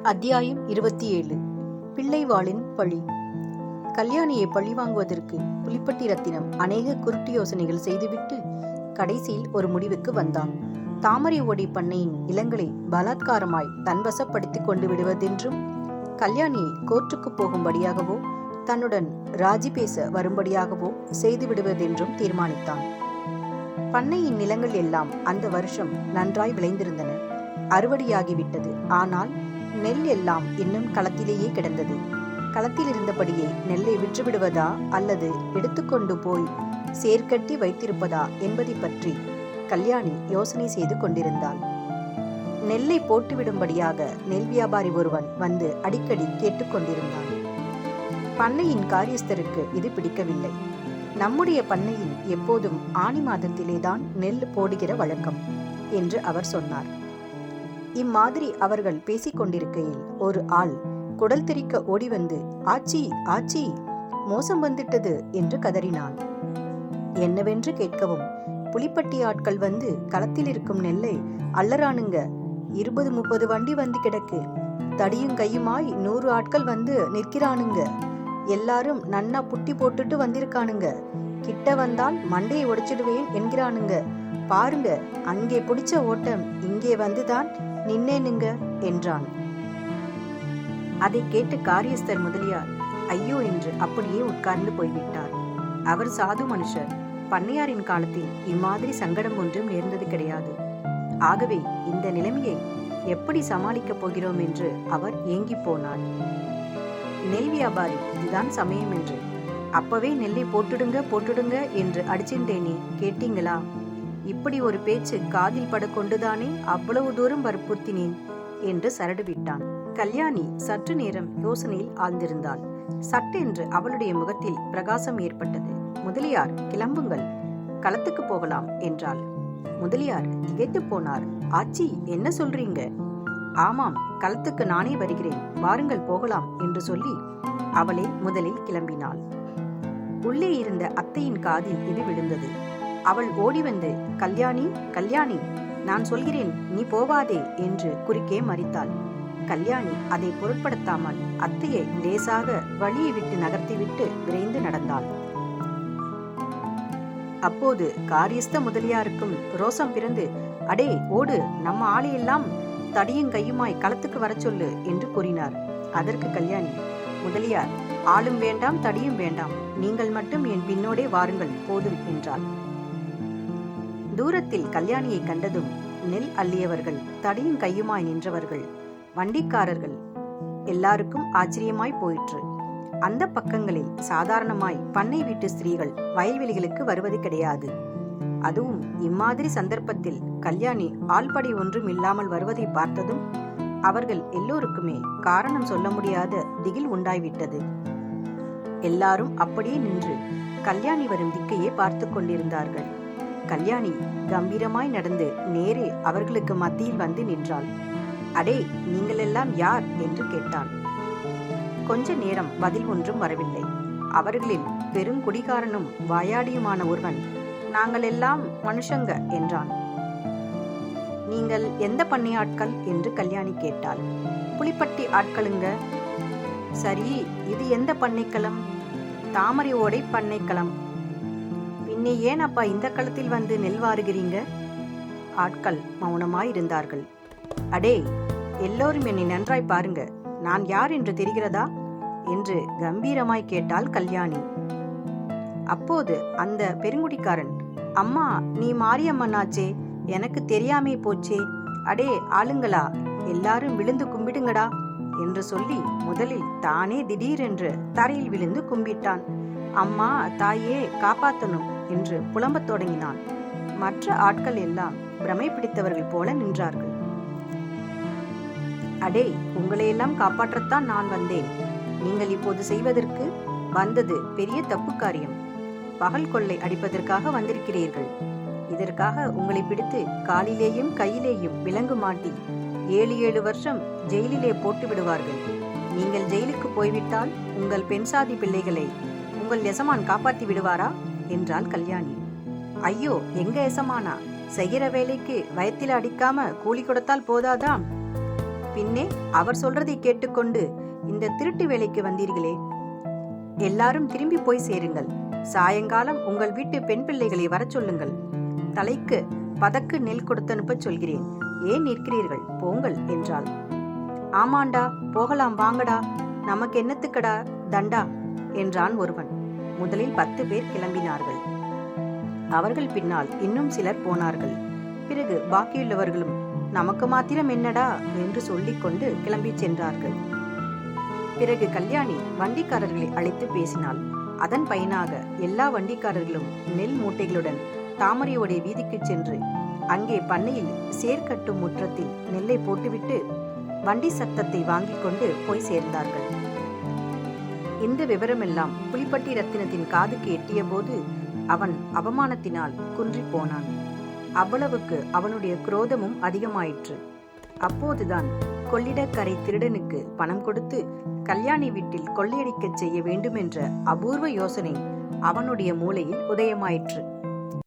அத்தியாயம் 27. பிள்ளைவாளின் பழி. கல்யாணியை பழி வாங்குவதற்கு புலிப்பட்டி ரத்தினம் அநேக குருட்டு யோசனைகள் செய்துவிட்டு கடைசியில் ஒரு முடிவுக்கு வந்தான். தாமரை ஓடி பண்ணையின் நிலங்களை பலாத்காரமாய் தன்வசப்படுத்திக் கொண்டு விடுவதென்றும், கல்யாணியை கோர்ட்டுக்கு போகும்படியாகவோ தன்னுடன் ராஜி பேச வரும்படியாகவோ செய்து விடுவதென்றும் தீர்மானித்தான். பண்ணையின் நிலங்கள் எல்லாம் அந்த வருஷம் நன்றாய் விளைந்திருந்தன. அறுவடையாகிவிட்டது. ஆனால் நெல் எல்லாம் இன்னும் களத்திலேயே கிடந்தது. களத்தில் இருந்தபடியே நெல்லை விற்றுவிடுவதா அல்லது எடுத்துக்கொண்டு போய் சேர்க்கட்டி வைத்திருப்பதா என்பதை பற்றி கல்யாணி யோசனை செய்து கொண்டிருந்தாள். நெல்லை போட்டுவிடும்படியாக நெல் வியாபாரி ஒருவன் வந்து அடிக்கடி கேட்டுக்கொண்டிருந்தான். பண்ணையின் காரியஸ்தருக்கு இது பிடிக்கவில்லை. நம்முடைய பண்ணையில் எப்போதும் ஆனி மாதத்திலேதான் நெல் போடுகிற வழக்கம் என்று அவர் சொன்னார். இம்மாதிரி அவர்கள் பேசிக் கொண்டிருக்கையில் ஒரு ஆள் குடல் தெறிக்க ஓடி வந்து, ஆச்சி ஆச்சி, மோசம் வந்துட்டது என்று கதறினான். என்னவென்று கேட்கவும், புலிப்பட்டி ஆட்கள் வந்து களத்தில் இருக்கும் நெல்லை அள்ளறானுங்க. 20-30 வண்டி வந்து கிடக்கு. தடியும் கையுமாய் 100 ஆட்கள் வந்து நிற்கிறானுங்க. எல்லாரும் நன்னா புட்டி போட்டுட்டு வந்திருக்கானுங்க. கிட்ட வந்தால் மண்டையை உடைச்சிடுவேன் என்கிறானுங்க. பாருங்க, அங்கே பிடிச்ச ஓட்டம் இங்கே வந்துதான் நின்னேனுங்க என்றான். அதை கேட்டு காரியஸ்தர் முதலியார் ஐயோ என்று அப்படியே உட்கார்ந்து போய்விட்டார். அவர் சாது மனுஷர். பண்ணையாரின் காலத்தில் இம்மாதிரி சங்கடம் ஒன்றும் நேர்ந்தது கிடையாது. ஆகவே இந்த நிலைமையை எப்படி சமாளிக்கப் போகிறோம் என்று அவர் ஏங்கி போனார். நெல் வியாபாரி இதுதான் சமயம் என்று அப்பவே நெல்லை போட்டுடுங்க என்று அடிச்சின்றேனே, கேட்டீங்களா? இப்படி ஒரு பேச்சு காதில் பட கொண்டுதானே அவ்வளவு தூரம் வற்புறுத்தினேன் என்று சரடு விட்டான். கல்யாணி சற்று நேரம் யோசனையில் ஆழ்ந்திருந்தாள். சட்டென்று அவளுடைய முகத்தில் பிரகாசம் ஏற்பட்டது. முதலியார், கிளம்புங்கள், களத்துக்கு போகலாம் என்றாள். முதலியார் திகைத்து போனார். ஆச்சி, என்ன சொல்றீங்க? ஆமாம், களத்துக்கு நானே வருகிறேன், வாருங்கள் போகலாம் என்று சொல்லி அவளே முதலில் கிளம்பினாள். உள்ளே இருந்த அத்தையின் காதில் இது விழுந்தது. அவள் ஓடி வந்து, கல்யாணி கல்யாணி, நான் சொல்கிறேன், நீ போவாதே என்று குறுக்கே மறித்தாள். கல்யாணி அதை பொருட்படுத்தாமல் அத்தையை லேசாக வழியை விட்டு நகர்த்திவிட்டு விரைந்து நடந்தாள். அப்போது காரியஸ்த முதலியாருக்கும் ரோசம் பிறந்து, அடே ஓடு, நம்ம ஆளையெல்லாம் தடியும் கையுமாய் களத்துக்கு வர சொல்லு என்று கூறினார். அதற்கு கல்யாணி, முதலியார், ஆளும் வேண்டாம் தடியும் வேண்டாம், நீங்கள் மட்டும் என் பின்னோடே வாருங்கள் போதும் என்றாள். தூரத்தில் கல்யாணியை கண்டதும் நெல் அள்ளியவர்கள், தடியும் கையுமாய் நின்றவர்கள், வண்டிக்காரர்கள் எல்லாருக்கும் ஆச்சரியமாய் போயிற்று. அந்த பக்கங்களில் சாதாரணமாய் பண்ணை வீட்டு ஸ்திரீகள் வயல்வெளிகளுக்கு வருவது கிடையாது. அதுவும் இம்மாதிரி சந்தர்ப்பத்தில் கல்யாணி ஆள்படை ஒன்றும் இல்லாமல் வருவதை பார்த்ததும் அவர்கள் எல்லோருக்குமே காரணம் சொல்ல முடியாத திகில் உண்டாய்விட்டது. எல்லாரும் அப்படியே நின்று கல்யாணி வரும் திக்கையே பார்த்து கொண்டிருந்தார்கள். கல்யாணி கம்பீரமாய் நடந்து நேரே அவர்களுக்கு மத்தியில் வந்து நின்றாள். அடே, நீங்கள் எல்லாம் யார் என்று கேட்டான். கொஞ்ச நேரம் பதில் ஒன்றும் வரவில்லை. அவர்களில் பெருங்குடிகாரனும் வாயாடியுமான ஒருவன், நாங்கள் எல்லாம் மனுஷங்க என்றான். நீங்கள் எந்த பண்ணை ஆட்கள் என்று கல்யாணி கேட்டாள். புலிப்பட்டி ஆட்களுங்க. சரி, இது எந்த பண்ணைக்களம்? தாமரை ஓடை பண்ணைக்களம். பின்னே ஏன் அப்பா இந்த களத்தில் வந்து நெல் வாருகிறீங்க? ஆட்கள் மௌனமாயிருந்தார்கள். அடே, எல்லோரும் என்னை நன்றாய் பாருங்க, நான் யார் என்று தெரிகிறதா என்று கம்பீரமாய் கேட்டாள் கல்யாணி. அப்போது அந்த பெருங்குடிக்காரன், அம்மா, நீ மாரியம்மனாச்சே, எனக்கு தெரியாமே போச்சே. அடே ஆளுங்களா, எல்லாரும் விழுந்து கும்பிடுங்கடா என்று சொல்லி முதலில் தானே திடீரென்று தரையில் விழுந்து கும்பிட்டான். அம்மா, தாயே, காப்பாத்தணும் என்று புலம்பத் தொடங்கினான். மற்ற ஆட்கள் எல்லாம் பிரமை பிடித்தவர்கள் போல நின்றார்கள். அடே, உங்களையெல்லாம் காப்பாற்றத்தான் நான் வந்தேன். நீங்கள் இப்போது செய்வதற்கு வந்தது பெரிய தப்பு காரியம். பகல் கொள்ளை அடிப்பதற்காக வந்திருக்கிறீர்கள். இதற்காக உங்களை பிடித்து காலிலேயும் கையிலேயும் விலங்கு மாட்டி 7 வருஷம் ஜெயிலிலே போட்டு விடுவார்கள். நீங்கள் ஜெயிலுக்கு போய்விட்டால் உங்கள் பெண்சாதி பிள்ளைகளை உங்கள் எசமான் காப்பாற்றி விடுவாரா என்றாள் கல்யாணி. ஐயோ, எங்க எசமானா? செய்கிற வேலைக்கு வயத்தில் அடிக்காம கூலி கொடுத்தால் போதாதா? பின்னே அவர் சொல்றதை கேட்டுக்கொண்டு இந்த திருட்டு வேலைக்கு வந்தீர்களே? எல்லாரும் திரும்பி போய் சேருங்கள். சாயங்காலம் உங்கள் வீட்டு பெண் பிள்ளைகளை வரச் சொல்லுங்கள். தலைக்கு பதக்கு நெல் கொடுத்தனுப்ப சொல்கிறேன். ஏன் நிற்கிறீர்கள்? போங்கள் என்றாள். ஆமாண்டா, போகலாம் வாங்கடா, நமக்கு என்னத்துக்கடா தண்டா என்றான் ஒருவன். முதலில் 10 பேர் கிளம்பினார்கள். அவர்கள் பின்னால் இன்னும் சிலர் போனார்கள். பிறகு பாக்கியுள்ளவர்களும் நமக்கு மாத்திரம் என்னடா என்று சொல்லிக்கொண்டு கிளம்பி சென்றார்கள். பிறகு கல்யாணி வண்டிக்காரர்களை அழைத்து பேசினாள். அதன் பயனாக எல்லா வண்டிக்காரர்களும் நெல் மூட்டைகளுடன் தாமரையோடைய வீதிக்கு சென்று அங்கே பண்ணையில் சேர்க்கட்டும் முற்றத்தில் நெல்லை போட்டுவிட்டு வண்டி சத்தத்தை வாங்கிக் கொண்டு போய் சேர்ந்தார்கள். இந்த விவரமெல்லாம் புலிப்பட்டி ரத்தினத்தின் காதுக்கு எட்டிய போது அவன் அவமானத்தினால் குன்றி போனான். அவ்வளவுக்கு அவனுடைய குரோதமும் அதிகமாயிற்று. அப்போதுதான் கொள்ளிடக்கரை திருடனுக்கு பணம் கொடுத்து கல்யாணி வீட்டில் கொள்ளையடிக்கச் செய்ய வேண்டுமென்ற அபூர்வ யோசனை அவனுடைய மூளையில் உதயமாயிற்று.